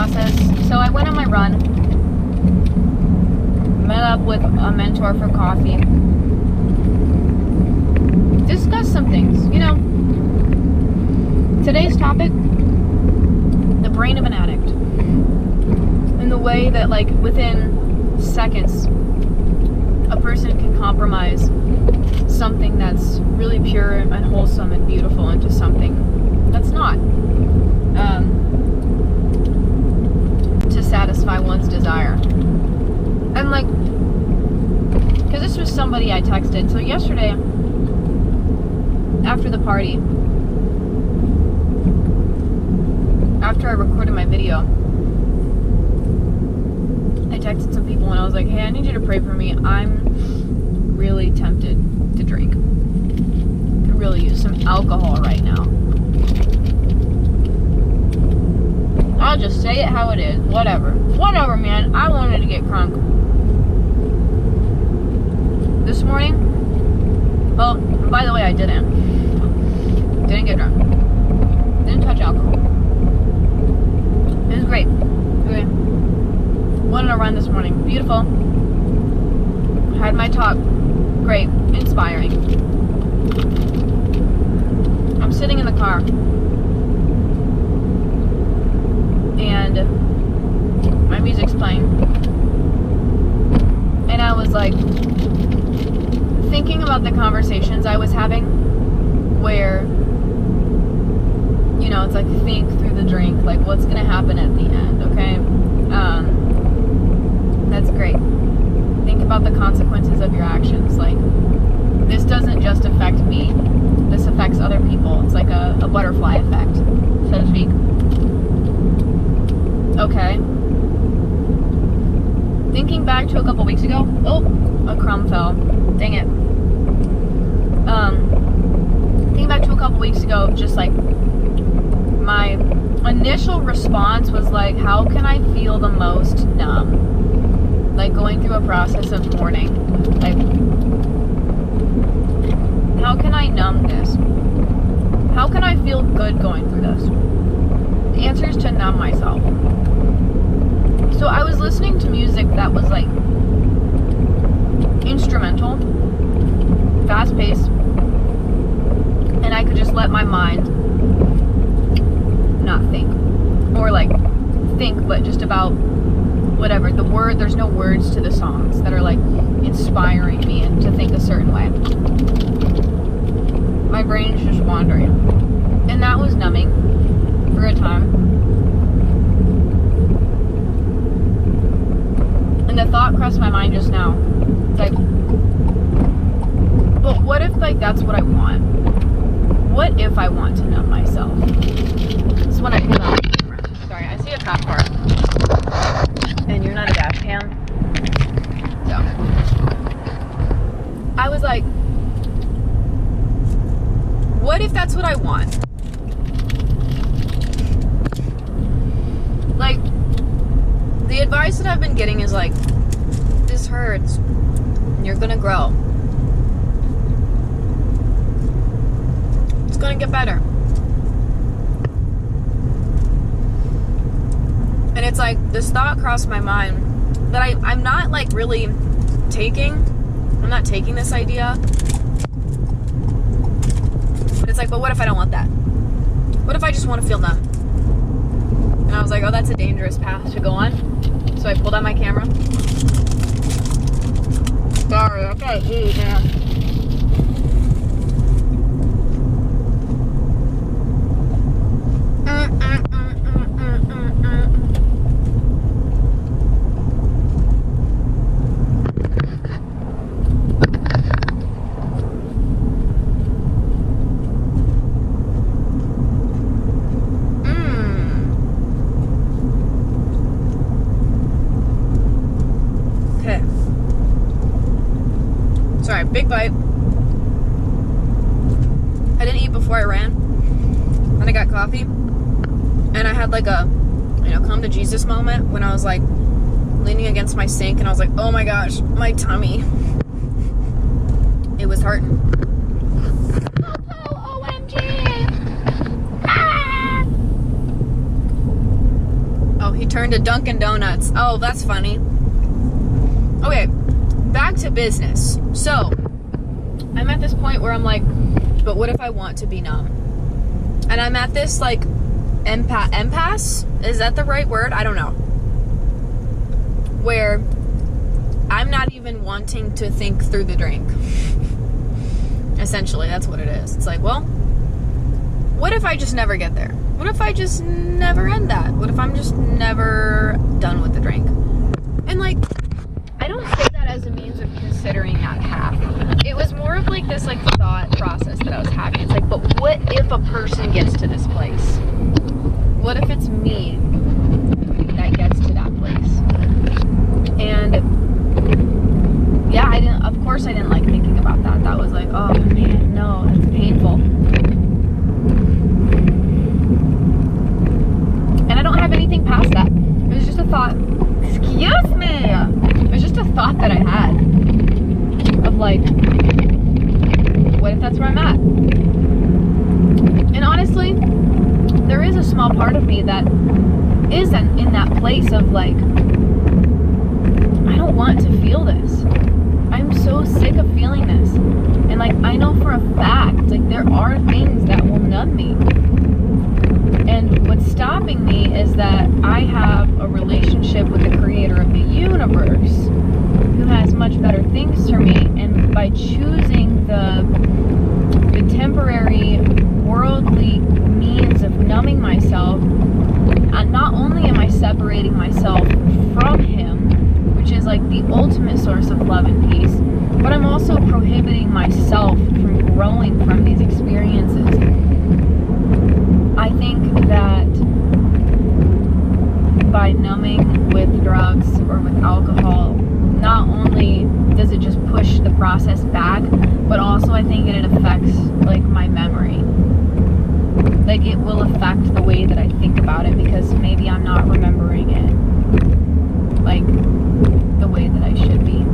process. So I went on my run, met up with a mentor for coffee, discussed some things. You know, today's topic, the brain of an addict. And the way that, like, within seconds, a person can compromise something that's really pure and wholesome and beautiful into something that's not. To satisfy one's desire. And, like, because this was somebody I texted. So yesterday, after the party, after I recorded my video, I texted some people and I was like, hey, I need you to pray for me. I'm really tempted to drink. Could really use some alcohol right now. I'll just say it how it is. Whatever, man. I wanted to get crunk. This morning, well, by the way, I didn't get drunk. Didn't touch alcohol. It was great. Okay. Went on a run this morning. Beautiful. Had my talk. Great. Inspiring. I'm sitting in the car. And my music's playing. And I was like thinking about the conversations I was having where, you know, it's like think through the drink, like what's gonna happen at the end, okay? That's great. Think about the consequences of your actions. Like, this doesn't just affect me, this affects other people. It's like a butterfly effect, so to speak. Okay. Thinking back to a couple weeks ago. Oh, a crumb fell. Dang it. Thinking back to a couple weeks ago, just like my initial response was like, how can I feel the most numb? Like going through a process of mourning. Like, how can I numb this? How can I feel good going through this? The answer is to numb myself. So I was listening to music that was like instrumental, fast paced, and I could just let my mind not think. Or like think, but just about whatever. There's no words to the songs that are like inspiring me and to think a certain way. My brain's just wandering. And that was numbing for a time. And the thought crossed my mind just now. It's like, but what if, like, that's what I want? What if I want to numb myself? This is when I pull out the camera. Sorry, I see a cop car. And you're not a dash cam. So, I was like, what if that's what I want? Like, the advice that I've been getting is like, this hurts. You're gonna grow. It's gonna get better. And it's like, this thought crossed my mind that I'm not like really taking. I'm not taking this idea. But it's like, but what if I don't want that? What if I just want to feel numb? And I was like, oh, that's a dangerous path to go on. So I pulled out my camera. Sorry, I gotta eat, man. Sorry, big bite. I didn't eat before I ran. Then I got coffee. And I had like a, come to Jesus moment when I was like leaning against my sink and I was like, oh my gosh, my tummy. It was hurting. Oh, OMG. Ah! Oh, he turned Turn to Dunkin' Donuts. Oh, that's funny. Okay, back to business. So, I'm at this point where I'm like, but what if I want to be numb? And I'm at this, like, impasse? Is that the right word? I don't know. Where I'm not even wanting to think through the drink. Essentially, that's what it is. It's like, well, what if I just never get there? What if I just never end that? What if I'm just never done with the drink? And, like, I don't say that as a means of considering that path. It was more of, like, this, like, thought process that I was having. It's like, but what if a person gets to this place? What if it's me that gets to that place? And yeah, of course I didn't like thinking about that. That was like, oh man, no, it's painful. And I don't have anything past that. It was just a thought. Excuse me! It was just a thought that I had of like, what if that's where I'm at? And honestly, there is a small part of me that isn't in that place of like, I don't want to feel this. I'm so sick of feeling this. And like, I know for a fact, like there are things that will numb me. And what's stopping me is that I have a relationship with the creator of the universe who has much better things for me. And by choosing the temporary worldly means of numbing myself, not only am I separating myself from him, which is like the ultimate source of love and peace, but I'm also prohibiting myself from growing from these experiences. I think that by numbing with drugs or with alcohol, not only does it just push the process back, but also I think it affects like my memory. Like it will affect the way that I think about it because maybe I'm not remembering it like the way that I should be.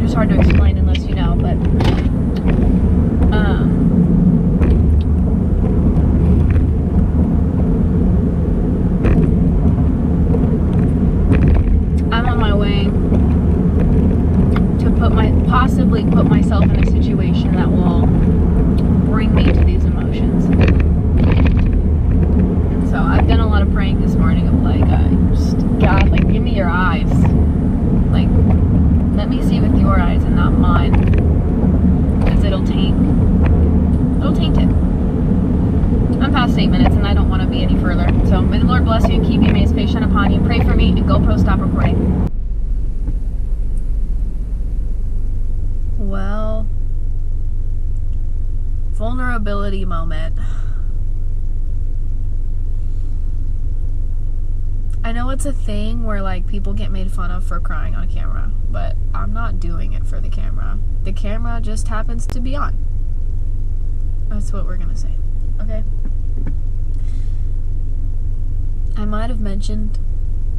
It's hard to explain unless you know, but I'm on my way to possibly put myself in a situation that will bring me to these emotions. And so I've done a lot of praying this morning of like, God, like give me your eyes. Like, let me see with your eyes and not mine. Because it'll taint it. I'm past 8 minutes and I don't want to be any further. So may the Lord bless you and keep you. May his face shine upon you. Pray for me and GoPro stop recording. Well, vulnerability moment. I know it's a thing where like people get made fun of for crying on camera, but I'm not doing it for the camera. The camera just happens to be on. That's what we're gonna say. Okay? I might have mentioned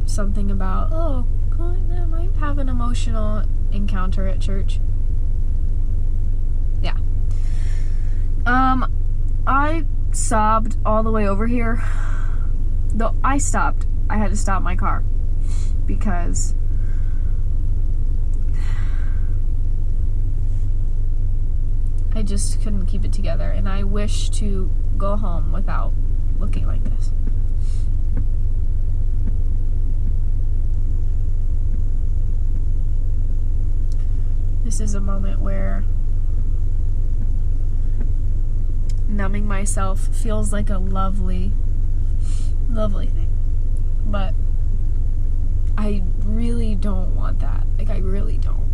something about, oh, I might have an emotional encounter at church. Yeah. I sobbed all the way over here. Though I stopped. I had to stop my car because I just couldn't keep it together, and I wish to go home without looking like this. This is a moment where numbing myself feels like a lovely thing. But I really don't want that. Like, I really don't.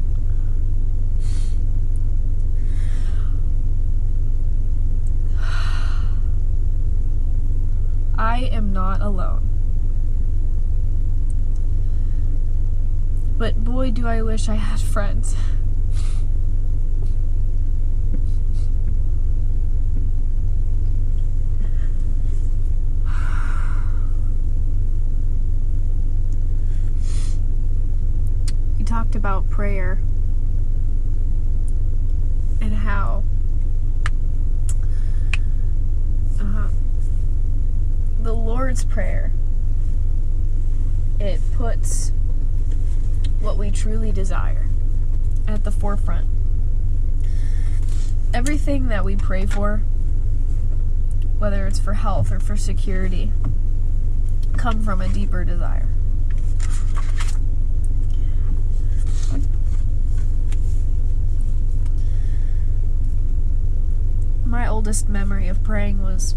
I am not alone. But boy, do I wish I had friends. Talked about prayer and how the Lord's Prayer, it puts what we truly desire at the forefront. Everything that we pray for, whether it's for health or for security, come from a deeper desire. My oldest memory of praying was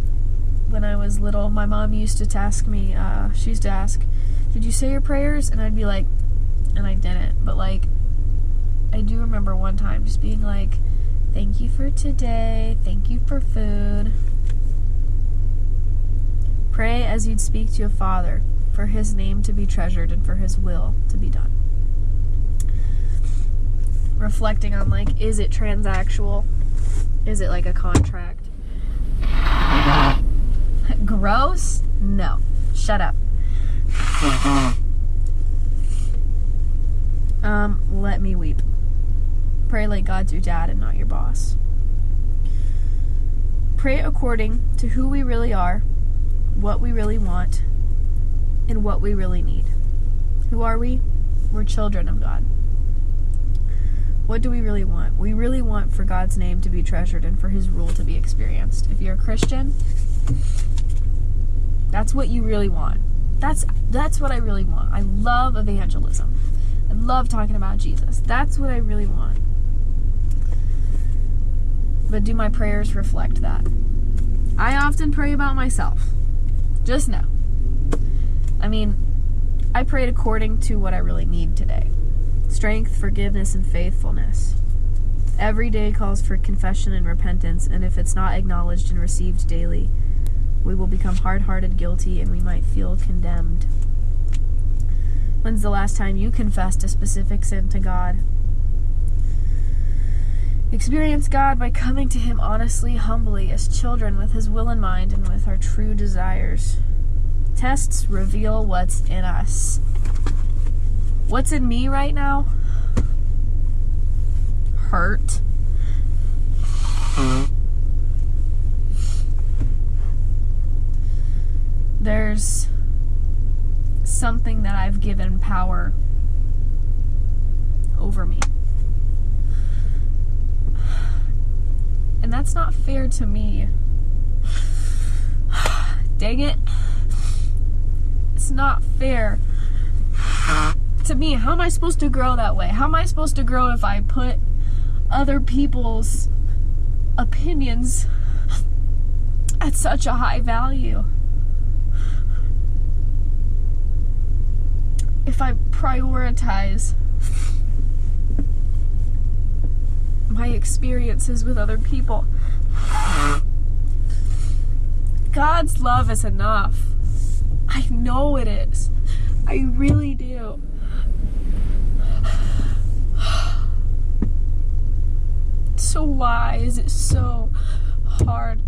when I was little. My mom used to ask me, she used to ask, did you say your prayers? And I'd be like, and I didn't, but like, I do remember one time just being like, thank you for today, thank you for food. Pray as you'd speak to a father, for his name to be treasured and for his will to be done. Reflecting on like, is it transactional? Is it like a contract? Gross? No. Shut up. Let me weep. Pray like God's your dad and not your boss. Pray according to who we really are, what we really want, and what we really need. Who are we? We're children of God. What do we really want? We really want for God's name to be treasured and for his rule to be experienced. If you're a Christian, that's what you really want. That's what I really want. I love evangelism. I love talking about Jesus. That's what I really want. But do my prayers reflect that? I often pray about myself. Just know. I mean, I prayed according to what I really need today. Strength, forgiveness, and faithfulness. Every day calls for confession and repentance, and if it's not acknowledged and received daily, we will become hard-hearted, guilty, and we might feel condemned. When's the last time you confessed a specific sin to God? Experience God by coming to him honestly, humbly, as children with his will in mind and with our true desires. Tests reveal what's in us. What's in me right now? Hurt. There's something that I've given power over me. And that's not fair to me. Dang it. It's not fair to me. How am I supposed to grow that way? How am I supposed to grow if I put other people's opinions at such a high value? If I prioritize my experiences with other people. God's love is enough. I know it is. I really do. So why is it so hard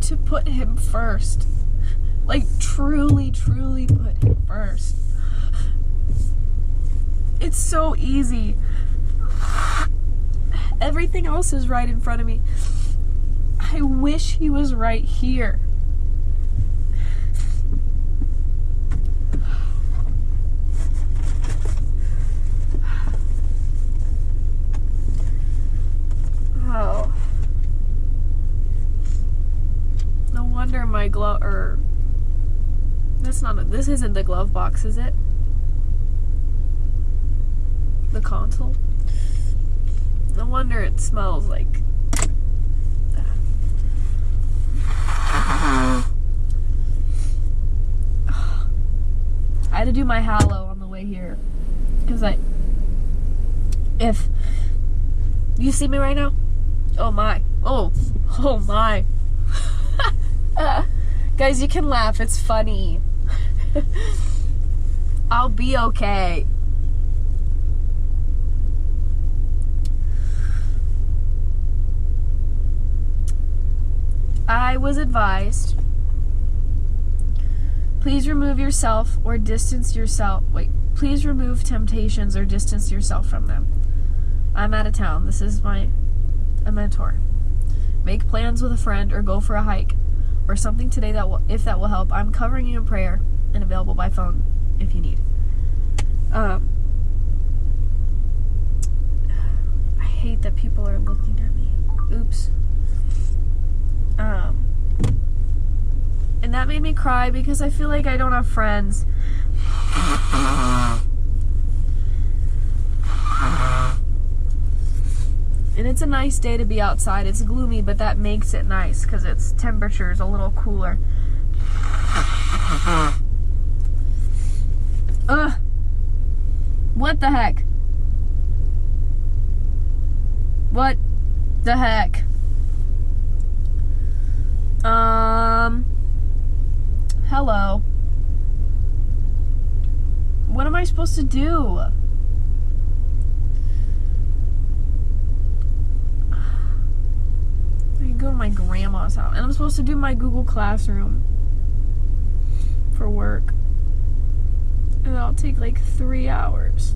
to put him first? Like truly, truly put him first. It's so easy. Everything else is right in front of me. I wish he was right here. Oh. No wonder my glove, this isn't the glove box, is it? The console? No wonder it smells like that. I had to do my halo on the way here. Because if you see me right now, oh my. Oh my. Guys, you can laugh. It's funny. I'll be okay. I was advised, please remove yourself or distance yourself. Please remove temptations or distance yourself from them. I'm out of town. This is a mentor. Make plans with a friend or go for a hike. or something today that will, if that will help, I'm covering you in prayer and available by phone if you need. I hate that people are looking at me. Oops. And that made me cry because I feel like I don't have friends. And it's a nice day to be outside. It's gloomy, but that makes it nice because its temperature is a little cooler. Ugh. What the heck? What the heck? Hello. What am I supposed to do? I can go to my grandma's house, and I'm supposed to do my Google Classroom for work. And that'll take like 3 hours.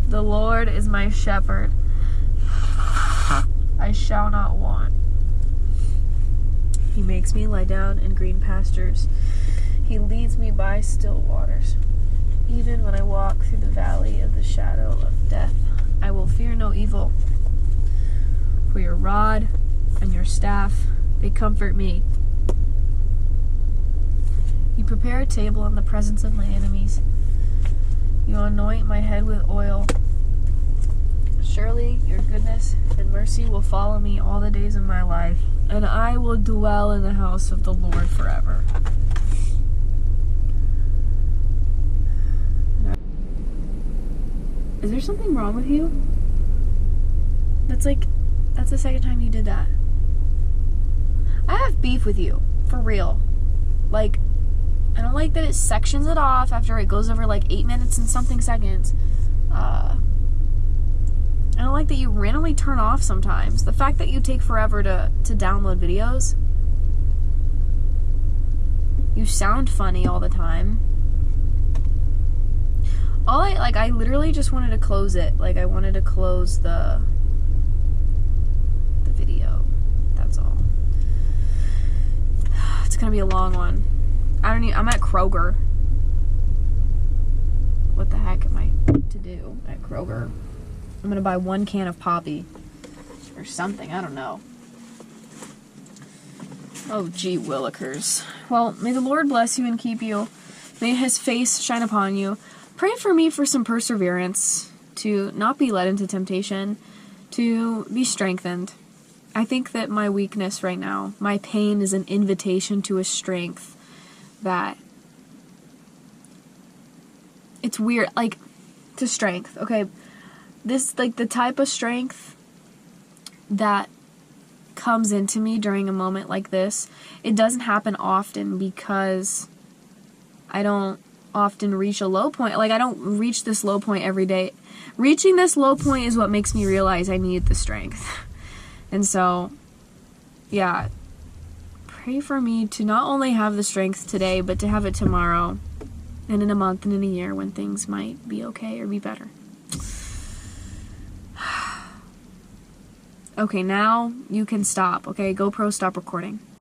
The Lord is my shepherd. I shall not want. He makes me lie down in green pastures. He leads me by still waters. Even when I walk through the valley of the shadow of death, I will fear no evil. For your rod and your staff, they comfort me. You prepare a table in the presence of my enemies. You anoint my head with oil. Surely your goodness and mercy will follow me all the days of my life, and I will dwell in the house of the Lord forever. Is there something wrong with you? That's the second time you did that. I have beef with you, for real. Like, I don't like that it sections it off after it goes over like 8 minutes and something seconds. I don't like that you randomly turn off sometimes. The fact that you take forever to download videos. You sound funny all the time. I literally just wanted to close it. Like, I wanted to close the video. That's all. It's gonna be a long one. I'm at Kroger. What the heck am I to do at Kroger? I'm gonna buy 1 can of Poppy. Or something, I don't know. Oh, gee willikers. Well, may the Lord bless you and keep you. May his face shine upon you. Pray for me for some perseverance, to not be led into temptation, to be strengthened. I think that my weakness right now, my pain, is an invitation to a strength that... It's weird, like, to strength, okay? This, like, the type of strength that comes into me during a moment like this, it doesn't happen often because I don't often reach a low point. Like, I don't reach this low point every day. Reaching this low point is what makes me realize I need the strength. And so, yeah, pray for me to not only have the strength today, but to have it tomorrow, and in a month, and in a year, when things might be okay or be better. Okay, now you can stop. Okay, GoPro, stop recording.